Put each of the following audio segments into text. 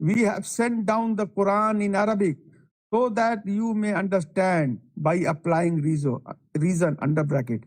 We have sent down the Quran in Arabic so that you may understand by applying reason under bracket।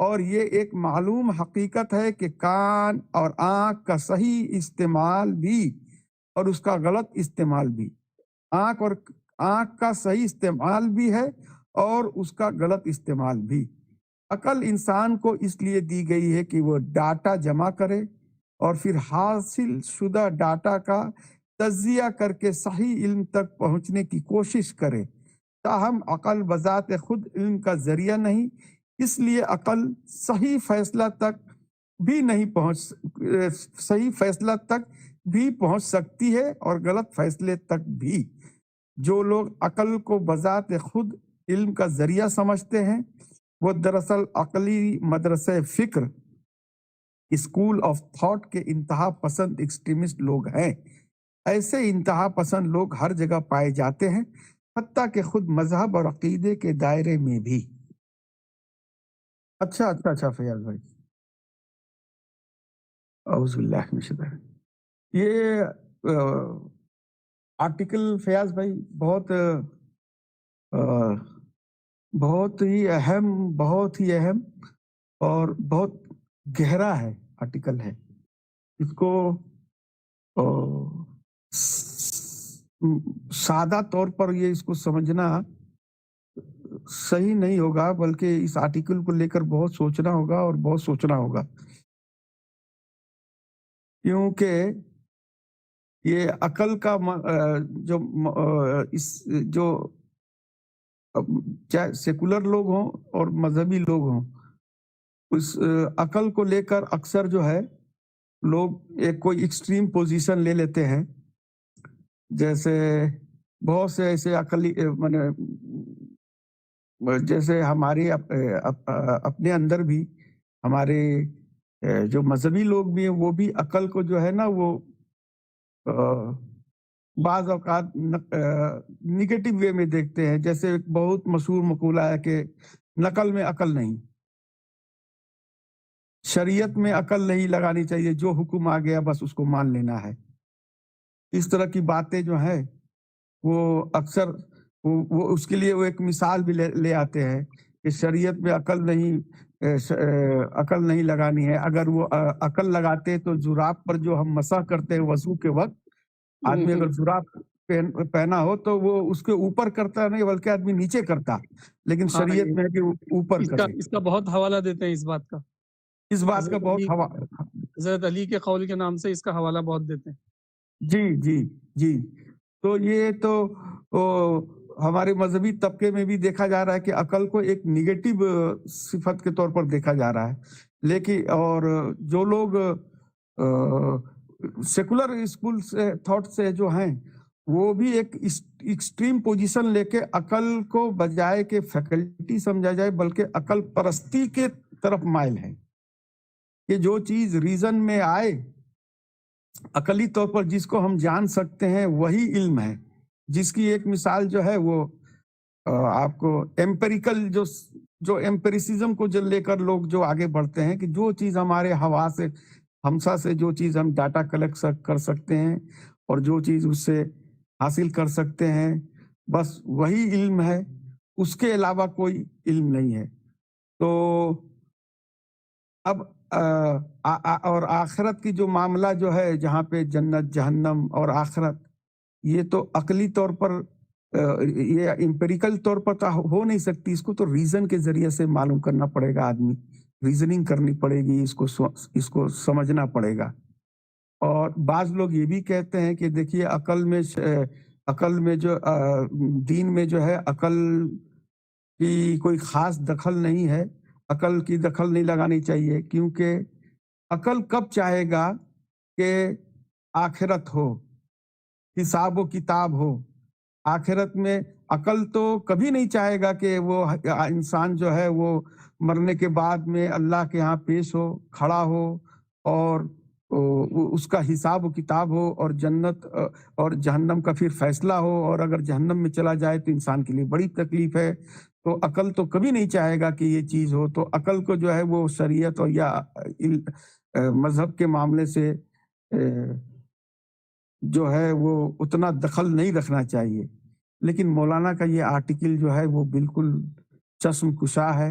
اور یہ ایک معلوم حقیقت ہے کہ کان اور آنکھ کا صحیح استعمال بھی اور اس کا غلط استعمال بھی، آنکھ کا صحیح استعمال بھی ہے اور اس کا غلط استعمال بھی۔ عقل انسان کو اس لیے دی گئی ہے کہ وہ ڈاٹا جمع کرے اور پھر حاصل شدہ ڈاٹا کا تجزیہ کر کے صحیح علم تک پہنچنے کی کوشش کرے۔ تاہم عقل بذات خود علم کا ذریعہ نہیں، اس لیے عقل صحیح فیصلہ تک بھی پہنچ سکتی ہے اور غلط فیصلے تک بھی۔ جو لوگ عقل کو بذات خود علم کا ذریعہ سمجھتے ہیں وہ دراصل عقلی مدرسہ فکر اسکول آف تھاٹ کے انتہا پسند ایکسٹریمسٹ لوگ ہیں۔ ایسے انتہا پسند لوگ ہر جگہ پائے جاتے ہیں، حتیٰ کہ خود مذہب اور عقیدے کے دائرے میں بھی۔ اچھا فیاض بھائی، اعوذ باللہ من الشیطان۔ یہ آرٹیکل فیاض بھائی بہت ہی اہم اور بہت گہرا ہے آرٹیکل ہے۔ اس کو سادہ طور پر اس کو سمجھنا صحیح نہیں ہوگا، بلکہ اس آرٹیکل کو لے کر بہت سوچنا ہوگا کیونکہ یہ عقل کا جو چاہے سیکولر لوگ ہوں اور مذہبی لوگ ہوں، اس عقل کو لے کر اکثر جو ہے لوگ ایک کوئی ایکسٹریم پوزیشن لے لیتے ہیں۔ جیسے بہت سے ایسے عقلی جیسے ہمارے اپنے اندر بھی ہمارے جو مذہبی لوگ بھی ہیں وہ بھی عقل کو جو ہے نا وہ بعض اوقات نگیٹو وے میں دیکھتے ہیں۔ جیسے ایک بہت مشہور مقولہ ہے کہ نقل میں عقل نہیں، شریعت میں عقل نہیں لگانی چاہیے، جو حکم آ گیا بس اس کو مان لینا ہے۔ اس طرح کی باتیں جو ہیں وہ اکثر وہ اس کے لیے وہ ایک مثال بھی لے آتے ہیں کہ شریعت میں عقل نہیں لگانی ہے۔ اگر وہ عقل لگاتے تو جراب پر جو ہم مسح کرتے ہیں وضو کے وقت، آدمی اگر جراب پہنا ہو تو وہ اس کے اوپر کرتا نہیں بلکہ آدمی نیچے کرتا، لیکن شریعت میں کہ اوپر کرے۔ اس کا بہت حوالہ دیتے ہیں اس بات کا حضرت علی کے قول کے نام سے اس کا حوالہ بہت دیتے ہیں۔ جی تو یہ تو ہمارے مذہبی طبقے میں بھی دیکھا جا رہا ہے کہ عقل کو ایک نگیٹو صفت کے طور پر دیکھا جا رہا ہے۔ لیکن اور جو لوگ سیکولر اسکول سے تھاٹ سے جو ہیں وہ بھی ایک ایکسٹریم پوزیشن لے کے عقل کو بجائے کہ فیکلٹی سمجھا جائے بلکہ عقل پرستی کے طرف مائل ہے کہ جو چیز ریزن میں آئے، عقلی طور پر جس کو ہم جان سکتے ہیں وہی علم ہے۔ جس کی ایک مثال جو ہے وہ آپ کو ایمپیریکل جو ایمپیریسزم کو لے کر لوگ جو آگے بڑھتے ہیں کہ جو چیز ہمارے ہوا سے ہمسا سے جو چیز ہم ڈاٹا کلیکٹ کر سکتے ہیں اور جو چیز اس سے حاصل کر سکتے ہیں بس وہی علم ہے، اس کے علاوہ کوئی علم نہیں ہے۔ تو اب اور آخرت کی جو معاملہ جو ہے جہاں پہ جنت جہنم اور آخرت، یہ تو عقلی طور پر یہ امپیریکل طور پر تو ہو نہیں سکتی، اس کو تو ریزن کے ذریعے سے معلوم کرنا پڑے گا، آدمی ریزننگ کرنی پڑے گی، اس کو سمجھنا پڑے گا۔ اور بعض لوگ یہ بھی کہتے ہیں کہ دیکھیے عقل میں جو دین میں جو ہے عقل کی کوئی خاص دخل نہیں ہے، عقل کی دخل نہیں لگانی چاہیے، کیونکہ عقل کب چاہے گا کہ آخرت ہو، حساب و کتاب ہو۔ آخرت میں عقل تو کبھی نہیں چاہے گا کہ وہ انسان جو ہے وہ مرنے کے بعد میں اللہ کے ہاں پیش ہو، کھڑا ہو اور اس کا حساب و کتاب ہو اور جنت اور جہنم کا پھر فیصلہ ہو، اور اگر جہنم میں چلا جائے تو انسان کے لیے بڑی تکلیف ہے۔ تو عقل تو کبھی نہیں چاہے گا کہ یہ چیز ہو۔ تو عقل کو جو ہے وہ شریعت اور یا مذہب کے معاملے سے جو ہے وہ اتنا دخل نہیں رکھنا چاہیے۔ لیکن مولانا کا یہ آرٹیکل جو ہے وہ بالکل چشم کشا ہے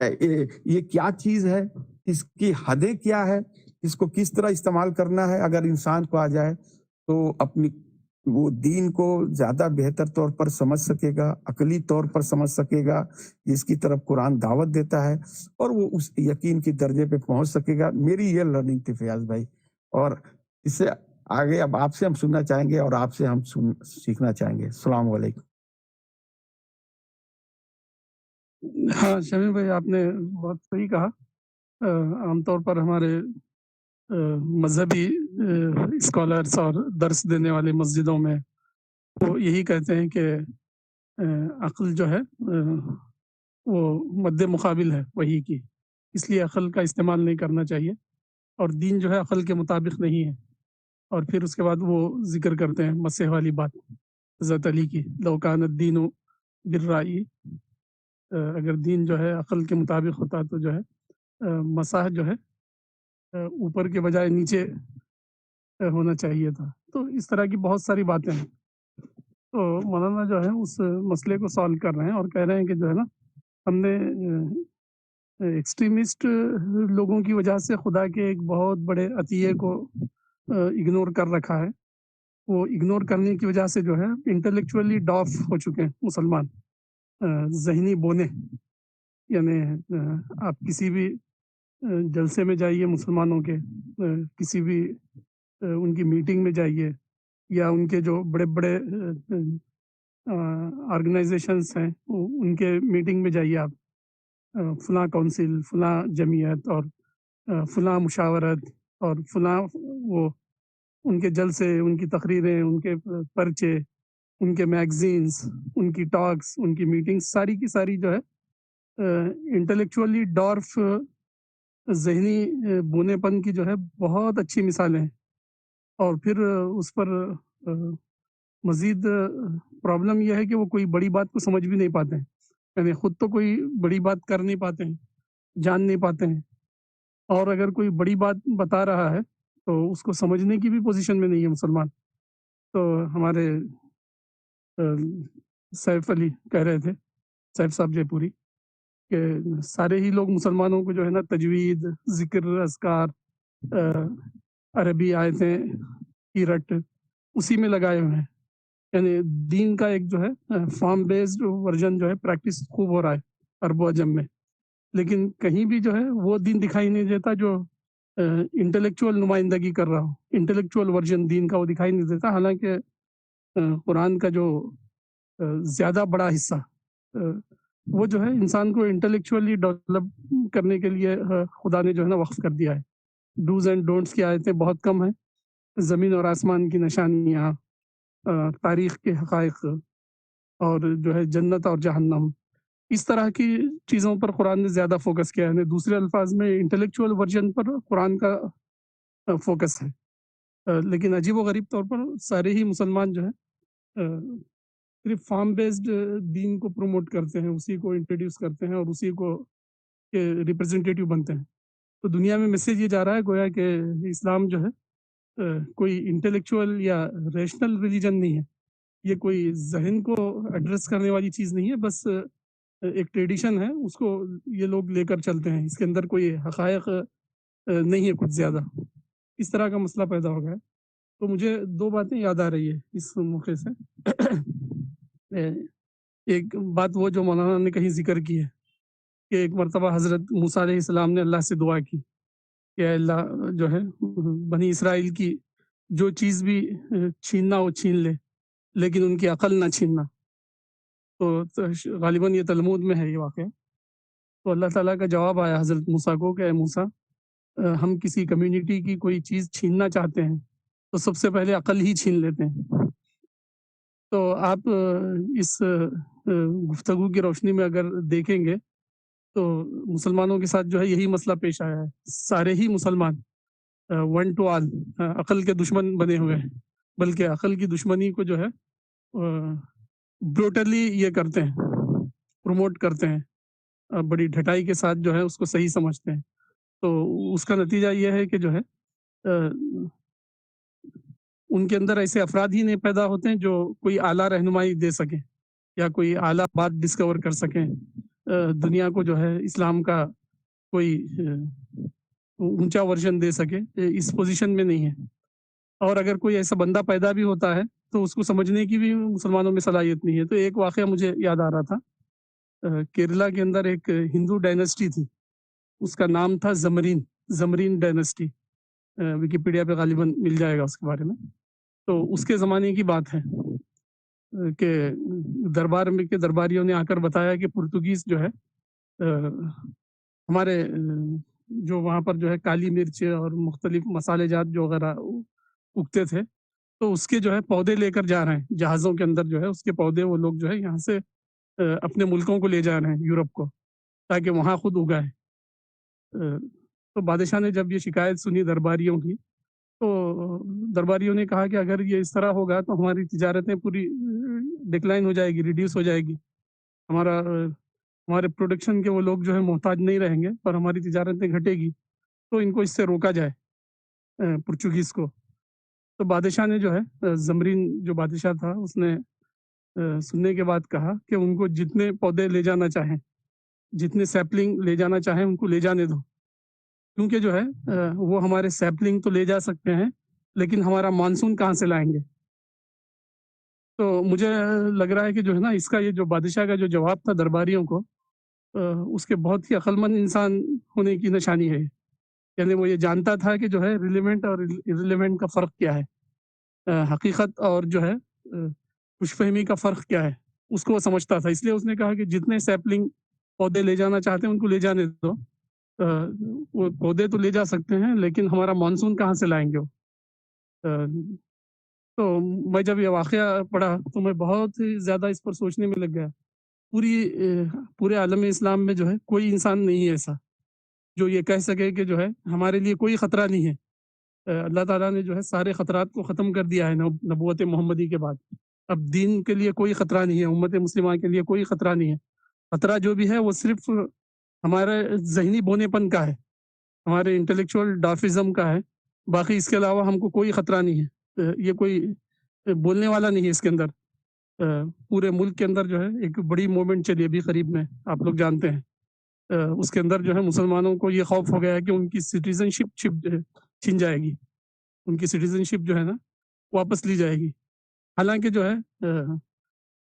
یہ کیا چیز ہے، اس کی حدیں کیا ہے، اس کو کس طرح استعمال کرنا ہے، اگر انسان کو آ جائے تو اپنی وہ دین کو زیادہ بہتر طور پر سمجھ سکے گا، عقلی طور پر سمجھ سکے گا، جس کی طرف قرآن دعوت دیتا ہے، اور وہ اس یقین کی درجے پہ پہنچ سکے گا۔ میری یہ لرننگ تھی فیاض بھائی، اور اس سے آگے اب آپ سے ہم سننا چاہیں گے اور آپ سے ہم سیکھنا چاہیں گے۔ السلام علیکم۔ ہاں شمیم بھائی، آپ نے بہت صحیح کہا۔ عام طور پر ہمارے مذہبی اسکالرس اور درس دینے والے مسجدوں میں وہ یہی کہتے ہیں کہ عقل جو ہے وہ مد مقابل ہے وحی کی، اس لیے عقل کا استعمال نہیں کرنا چاہیے، اور دین جو ہے عقل کے مطابق نہیں ہے۔ اور پھر اس کے بعد وہ ذکر کرتے ہیں مسح والی بات حضرت علی کی، لو کان الدین بالرأی، اگر دین جو ہے عقل کے مطابق ہوتا تو جو ہے مسح جو ہے اوپر کے بجائے نیچے ہونا چاہیے تھا۔ تو اس طرح کی بہت ساری باتیں ہیں۔ تو مولانا جو ہے اس مسئلے کو سالو کر رہے ہیں اور کہہ رہے ہیں کہ جو ہے نا، ہم نے ایکسٹریمسٹ لوگوں کی وجہ سے خدا کے ایک بہت بڑے عطیے کو اگنور کر رکھا ہے۔ وہ اگنور کرنے کی وجہ سے جو ہے انٹلیکچولی ڈاف ہو چکے ہیں مسلمان، ذہنی بونے۔ یعنی آپ کسی بھی جلسے میں جائیے مسلمانوں کے، کسی بھی ان کی میٹنگ میں جائیے، یا ان کے جو بڑے بڑے آرگنائزیشنس ہیں ان کے میٹنگ میں جائیے آپ، فلاں کونسل، فلاں جمعیت، اور فلاں مشاورت، اور فلاں وہ ان کے جلسے، ان کی تقریریں، ان کے پرچے، ان کے میگزینز، ان کی ٹاکس، ان کی میٹنگز، ساری کی ساری جو ہے انٹلیکچولی ڈارف ذہنی بونے پن کی جو ہے بہت اچھی مثالیں ہیں۔ اور پھر اس پر مزید پرابلم یہ ہے کہ وہ کوئی بڑی بات کو سمجھ بھی نہیں پاتے ہیں، یعنی خود تو کوئی بڑی بات کر نہیں پاتے ہیں، جان نہیں پاتے ہیں، اور اگر کوئی بڑی بات بتا رہا ہے تو اس کو سمجھنے کی بھی پوزیشن میں نہیں ہے مسلمان۔ تو ہمارے سیف علی کہہ رہے تھے، سیف صاحب جے پوری، کہ سارے ہی لوگ مسلمانوں کو جو ہے نا تجوید، ذکر، اذکار، عربی آیتیں کی رٹ اسی میں لگائے ہوئے ہیں۔ یعنی دین کا ایک جو ہے فارم بیسڈ ورژن جو ہے پریکٹس خوب ہو رہا ہے عرب و عجم میں، لیکن کہیں بھی جو ہے وہ دین دکھائی نہیں دیتا جو انٹلیکچوئل نمائندگی کر رہا ہو، انٹلیکچوئل ورژن دین کا وہ دکھائی نہیں دیتا۔ حالانکہ قرآن کا جو زیادہ بڑا حصہ وہ جو ہے انسان کو انٹلیکچولی ڈیولپ کرنے کے لیے خدا نے جو ہے نا وقف کر دیا ہے۔ ڈوز اینڈ ڈونٹس کی آیتیں بہت کم ہیں، زمین اور آسمان کی نشانیاں، تاریخ کے حقائق، اور جو ہے جنت اور جہنم، اس طرح کی چیزوں پر قرآن نے زیادہ فوکس کیا ہے۔ دوسرے الفاظ میں انٹلیکچوئل ورژن پر قرآن کا فوکس ہے، لیکن عجیب و غریب طور پر سارے ہی مسلمان جو ہے صرف فارم بیسڈ دین کو پروموٹ کرتے ہیں، اسی کو انٹروڈیوس کرتے ہیں اور اسی کو کے ریپرزنٹیٹیو بنتے ہیں۔ تو دنیا میں میسیج یہ جا رہا ہے گویا کہ اسلام جو ہے کوئی انٹلیکچوئل یا ریشنل ریلیجن نہیں ہے، یہ کوئی ذہن کو ایڈریس کرنے والی چیز نہیں ہے، بس ایک ٹریڈیشن ہے، اس کو یہ لوگ لے کر چلتے ہیں، اس کے اندر کوئی حقائق نہیں ہے کچھ زیادہ۔ اس طرح کا مسئلہ پیدا ہو گیا ہے۔ تو مجھے دو باتیں یاد آ رہی ہے اس موقع سے۔ ایک بات وہ جو مولانا نے کہیں ذکر کی ہے کہ ایک مرتبہ حضرت موسیٰ علیہ السلام نے اللہ سے دعا کی کہ اے اللہ جو ہے بنی اسرائیل کی جو چیز بھی چھیننا وہ چھین لے، لیکن ان کی عقل نہ چھیننا۔ تو غالباً یہ تلمود میں ہے یہ واقعہ۔ تو اللہ تعالیٰ کا جواب آیا حضرت موسیٰ کو کہ اے موسیٰ، ہم کسی کمیونٹی کی کوئی چیز چھیننا چاہتے ہیں تو سب سے پہلے عقل ہی چھین لیتے ہیں۔ تو آپ اس گفتگو کی روشنی میں اگر دیکھیں گے تو مسلمانوں کے ساتھ جو ہے یہی مسئلہ پیش آیا ہے۔ سارے ہی مسلمان ون ٹو آل عقل کے دشمن بنے ہوئے ہیں، بلکہ عقل کی دشمنی کو جو ہے بروٹلی یہ کرتے ہیں، پروموٹ کرتے ہیں، بڑی ڈھٹائی کے ساتھ جو ہے اس کو صحیح سمجھتے ہیں۔ تو اس کا نتیجہ یہ ہے کہ جو ہے ان کے اندر ایسے افراد ہی نہیں پیدا ہوتے ہیں جو کوئی اعلیٰ رہنمائی دے سکیں یا کوئی اعلیٰ بات ڈسکور کر سکیں دنیا کو جو ہے اسلام کا کوئی اونچا ورژن دے سکے، اس پوزیشن میں نہیں ہے۔ اور اگر کوئی ایسا بندہ پیدا بھی ہوتا ہے تو اس کو سمجھنے کی بھی مسلمانوں میں صلاحیت نہیں ہے۔ تو ایک واقعہ مجھے یاد آ رہا تھا، کیرلا کے اندر ایک ہندو ڈائنسٹی تھی، اس کا نام تھا زمرین ڈائنسٹی، ویکیپیڈیا پہ غالباً مل جائے گا اس کے بارے میں۔ تو اس کے زمانے کی بات ہے کہ دربار میں کے درباریوں نے آ کر بتایا کہ پرتگیز جو ہے ہمارے جو وہاں پر جو ہے کالی مرچ اور مختلف مسالے جات جو وغیرہ اگتے تھے، تو اس کے جو ہے پودے لے کر جا رہے ہیں جہازوں کے اندر، جو ہے اس کے پودے وہ لوگ جو ہے یہاں سے اپنے ملکوں کو لے جا رہے ہیں، یورپ کو، تاکہ وہاں خود اگائے۔ تو بادشاہ نے جب یہ شکایت سنی درباریوں کی، تو درباریوں نے کہا کہ اگر یہ اس طرح ہوگا تو ہماری تجارتیں پوری ڈکلائن ہو جائے گی، ریڈیوس ہو جائے گی، ہمارے پروڈکشن کے وہ لوگ جو ہے محتاج نہیں رہیں گے اور ہماری تجارتیں گھٹے گی، تو ان کو اس سے روکا جائے، پرتگیز کو۔ تو بادشاہ نے جو ہے زمرین جو بادشاہ تھا، اس نے سننے کے بعد کہا کہ ان کو جتنے پودے لے جانا چاہیں، جتنے سیپلنگ لے جانا چاہیں ان کو لے جانے دو، کیونکہ جو ہے وہ ہمارے سیپلنگ تو لے جا سکتے ہیں لیکن ہمارا مانسون کہاں سے لائیں گے۔ تو مجھے لگ رہا ہے کہ جو ہے نا، اس کا یہ جو بادشاہ کا جو جواب تھا درباریوں کو، اس کے بہت ہی عقل مند انسان ہونے کی نشانی ہے۔ یعنی وہ یہ جانتا تھا کہ جو ہے ریلیونٹ اور irrelevant کا فرق کیا ہے، حقیقت اور جو ہے خوش فہمی کا فرق کیا ہے، اس کو وہ سمجھتا تھا۔ اس لیے اس نے کہا کہ جتنے سیپلنگ پودے لے جانا چاہتے ہیں ان کو لے جانے دو، وہ پودے تو لے جا سکتے ہیں لیکن ہمارا مانسون کہاں سے لائیں گے وہ۔ تو میں جب یہ واقعہ پڑھا تو میں بہت ہی زیادہ اس پر سوچنے میں لگ گیا۔ پورے عالم اسلام میں جو ہے کوئی انسان نہیں ہے ایسا جو یہ کہہ سکے کہ جو ہے ہمارے لیے کوئی خطرہ نہیں ہے۔ اللہ تعالیٰ نے جو ہے سارے خطرات کو ختم کر دیا ہے نبوت محمدی کے بعد۔ اب دین کے لیے کوئی خطرہ نہیں ہے، امت مسلمہ کے لیے کوئی خطرہ نہیں ہے۔ خطرہ جو بھی ہے وہ صرف ہمارے ذہنی بونے پن کا ہے، ہمارے انٹلیکچوئل ڈافزم کا ہے، باقی اس کے علاوہ ہم کو کوئی خطرہ نہیں ہے۔ یہ کوئی بولنے والا نہیں ہے اس کے اندر۔ پورے ملک کے اندر جو ہے ایک بڑی موومنٹ چلی ابھی قریب میں، آپ لوگ جانتے ہیں، اس کے اندر جو ہے مسلمانوں کو یہ خوف ہو گیا ہے کہ ان کی سٹیزن شپ چھن جائے گی، ان کی سٹیزن شپ جو ہے نا واپس لی جائے گی۔ حالانکہ جو ہے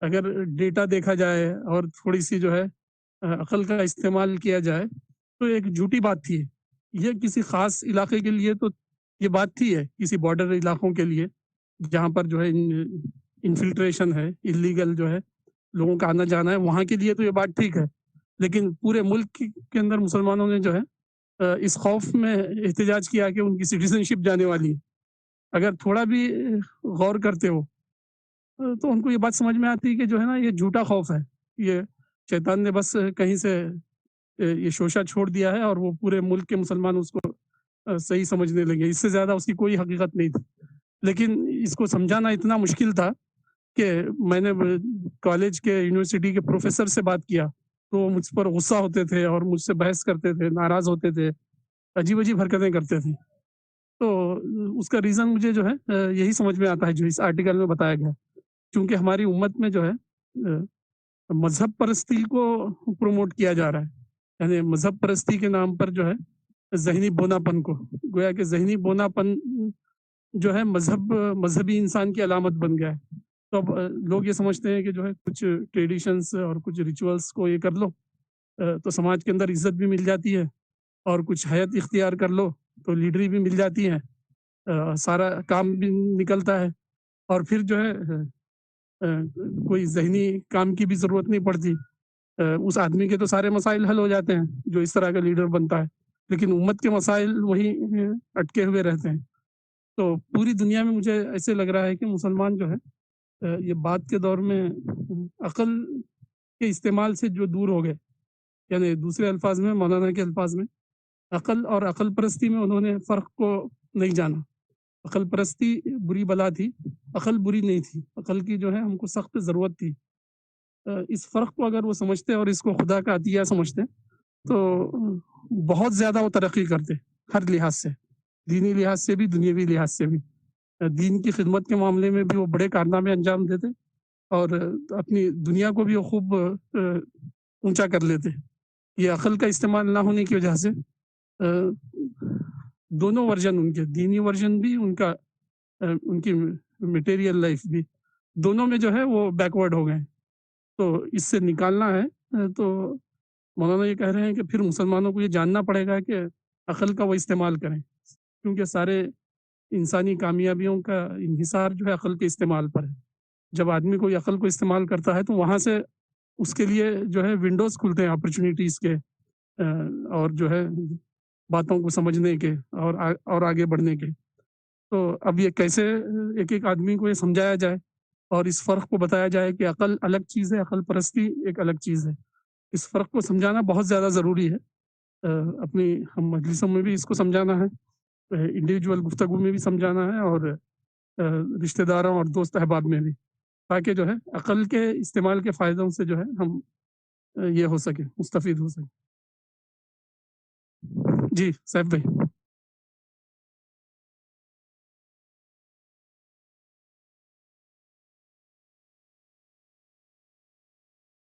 اگر ڈیٹا دیکھا جائے اور تھوڑی سی جو ہے عقل کا استعمال کیا جائے تو ایک جھوٹی بات تھی یہ کسی خاص علاقے کے لیے تو یہ بات تھی ہے، کسی بارڈر علاقوں کے لیے جہاں پر جو ہے انفلٹریشن ہے، اللیگل جو ہے لوگوں کا آنا جانا ہے، وہاں کے لیے تو یہ بات ٹھیک ہے، لیکن پورے ملک کے اندر مسلمانوں نے جو ہے اس خوف میں احتجاج کیا کہ ان کی سٹیزن شپ جانے والی ہے۔ اگر تھوڑا بھی غور کرتے ہو تو ان کو یہ بات سمجھ میں آتی ہے کہ جو ہے نا یہ جھوٹا خوف ہے، یہ شیطان نے بس کہیں سے یہ شوشہ چھوڑ دیا ہے اور وہ پورے ملک کے مسلمان اس کو صحیح سمجھنے لگے، اس سے زیادہ اس کی کوئی حقیقت نہیں تھی۔ لیکن اس کو سمجھانا اتنا مشکل تھا کہ میں نے کالج کے یونیورسٹی کے پروفیسر سے بات کیا تو وہ مجھ پر غصہ ہوتے تھے اور مجھ سے بحث کرتے تھے، ناراض ہوتے تھے، عجیب حرکتیں کرتے تھے۔ تو اس کا ریزن مجھے جو ہے یہی سمجھ میں آتا ہے جو اس آرٹیکل میں بتایا گیا، کیونکہ ہماری امت میں جو ہے مذہب پرستی کو پروموٹ کیا جا رہا ہے، یعنی مذہب پرستی کے نام پر جو ہے ذہنی بونا پن کو، گویا کہ ذہنی بونا پن جو ہے مذہبی انسان کی علامت بن گیا ہے۔ تو اب لوگ یہ سمجھتے ہیں کہ جو ہے کچھ ٹریڈیشنز اور کچھ ریچولز کو یہ کر لو تو سماج کے اندر عزت بھی مل جاتی ہے، اور کچھ حیت اختیار کر لو تو لیڈری بھی مل جاتی ہے، سارا کام بھی نکلتا ہے، اور پھر جو ہے کوئی ذہنی کام کی بھی ضرورت نہیں پڑتی، اس آدمی کے تو سارے مسائل حل ہو جاتے ہیں جو اس طرح کا لیڈر بنتا ہے، لیکن امت کے مسائل وہی اٹکے ہوئے رہتے ہیں۔ تو پوری دنیا میں مجھے ایسے لگ رہا ہے کہ مسلمان جو ہے یہ بات کے دور میں عقل کے استعمال سے جو دور ہو گئے، یعنی دوسرے الفاظ میں، مولانا کے الفاظ میں، عقل اور عقل پرستی میں انہوں نے فرق کو نہیں جانا۔ عقل پرستی بری بلا تھی، عقل بری نہیں تھی، عقل کی جو ہے ہم کو سخت ضرورت تھی۔ اس فرق کو اگر وہ سمجھتے اور اس کو خدا کا عطیہ سمجھتے تو بہت زیادہ وہ ترقی کرتے، ہر لحاظ سے، دینی لحاظ سے بھی، دنیاوی لحاظ سے بھی۔ دین کی خدمت کے معاملے میں بھی وہ بڑے کارنامے انجام دیتے، اور اپنی دنیا کو بھی وہ خوب اونچا کر لیتے. یہ عقل کا استعمال نہ ہونے کی وجہ سے دونوں ورژن ان کے دینی ورژن بھی ان کی میٹیریل لائف بھی دونوں میں جو ہے وہ بیکورڈ ہو گئے. تو اس سے نکالنا ہے تو مولانا یہ کہہ رہے ہیں کہ پھر مسلمانوں کو یہ جاننا پڑے گا کہ عقل کا وہ استعمال کریں، کیونکہ سارے انسانی کامیابیوں کا انحصار جو ہے عقل کے استعمال پر ہے. جب آدمی کوئی عقل کو استعمال کرتا ہے تو وہاں سے اس کے لیے جو ہے ونڈوز کھلتے ہیں اپرچونیٹیز کے، اور جو ہے باتوں کو سمجھنے کے اور آگے بڑھنے کے. تو اب یہ کیسے ایک آدمی کو یہ سمجھایا جائے اور اس فرق کو بتایا جائے کہ عقل الگ چیز ہے، عقل پرستی ایک الگ چیز ہے. اس فرق کو سمجھانا بہت زیادہ ضروری ہے. اپنی ہم مجلسوں میں بھی اس کو سمجھانا ہے، انڈیویجول گفتگو میں بھی سمجھانا ہے، اور رشتہ داروں اور دوست احباب میں بھی، تاکہ جو ہے عقل کے استعمال کے فائدوں سے جو ہے ہم یہ ہو سکے، مستفید ہو سکے. جی سیف بھائی.